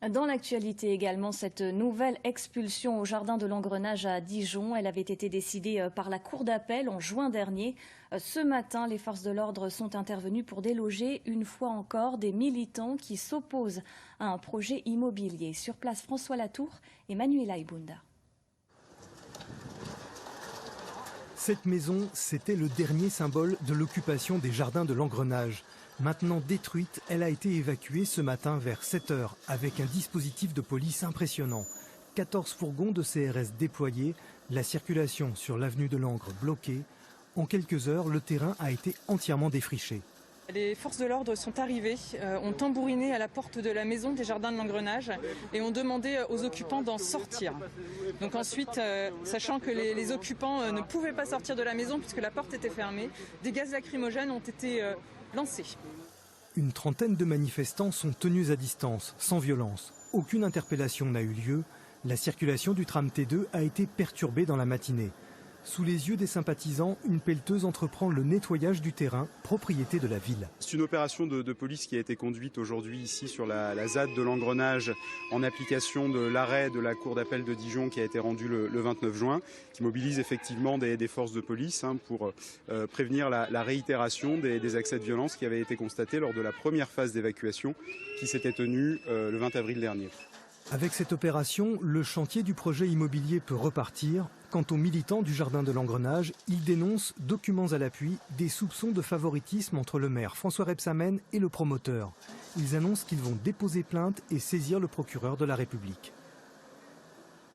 Dans l'actualité également, cette nouvelle expulsion au jardin de l'Engrenage à Dijon, elle avait été décidée par la Cour d'appel en juin dernier. Ce matin, les forces de l'ordre sont intervenues pour déloger une fois encore des militants qui s'opposent à un projet immobilier. Sur place, François Latour et Manuela Ibunda. Cette maison, c'était le dernier symbole de l'occupation des jardins de l'Engrenage. Maintenant détruite, elle a été évacuée ce matin vers 7 h avec un dispositif de police impressionnant. 14 fourgons de CRS déployés, la circulation sur l'avenue de l'Angre bloquée. En quelques heures, le terrain a été entièrement défriché. Les forces de l'ordre sont arrivées, ont tambouriné à la porte de la maison des jardins de l'Engrenage et ont demandé aux occupants d'en sortir. Donc ensuite, sachant que les occupants ne pouvaient pas sortir de la maison puisque la porte était fermée, des gaz lacrymogènes ont été lancés. Une trentaine de manifestants sont tenus à distance, sans violence. Aucune interpellation n'a eu lieu. La circulation du tram T2 a été perturbée dans la matinée. Sous les yeux des sympathisants, une pelleteuse entreprend le nettoyage du terrain, propriété de la ville. C'est une opération de police qui a été conduite aujourd'hui ici sur la ZAD de l'Engrenage en application de l'arrêt de la Cour d'appel de Dijon qui a été rendu le 29 juin, qui mobilise effectivement des forces de police pour prévenir la réitération des accès de violence qui avaient été constatés lors de la première phase d'évacuation qui s'était tenue le 20 avril dernier. Avec cette opération, le chantier du projet immobilier peut repartir. Quant aux militants du jardin de l'Engrenage, ils dénoncent, documents à l'appui, des soupçons de favoritisme entre le maire François Rebsamen et le promoteur. Ils annoncent qu'ils vont déposer plainte et saisir le procureur de la République.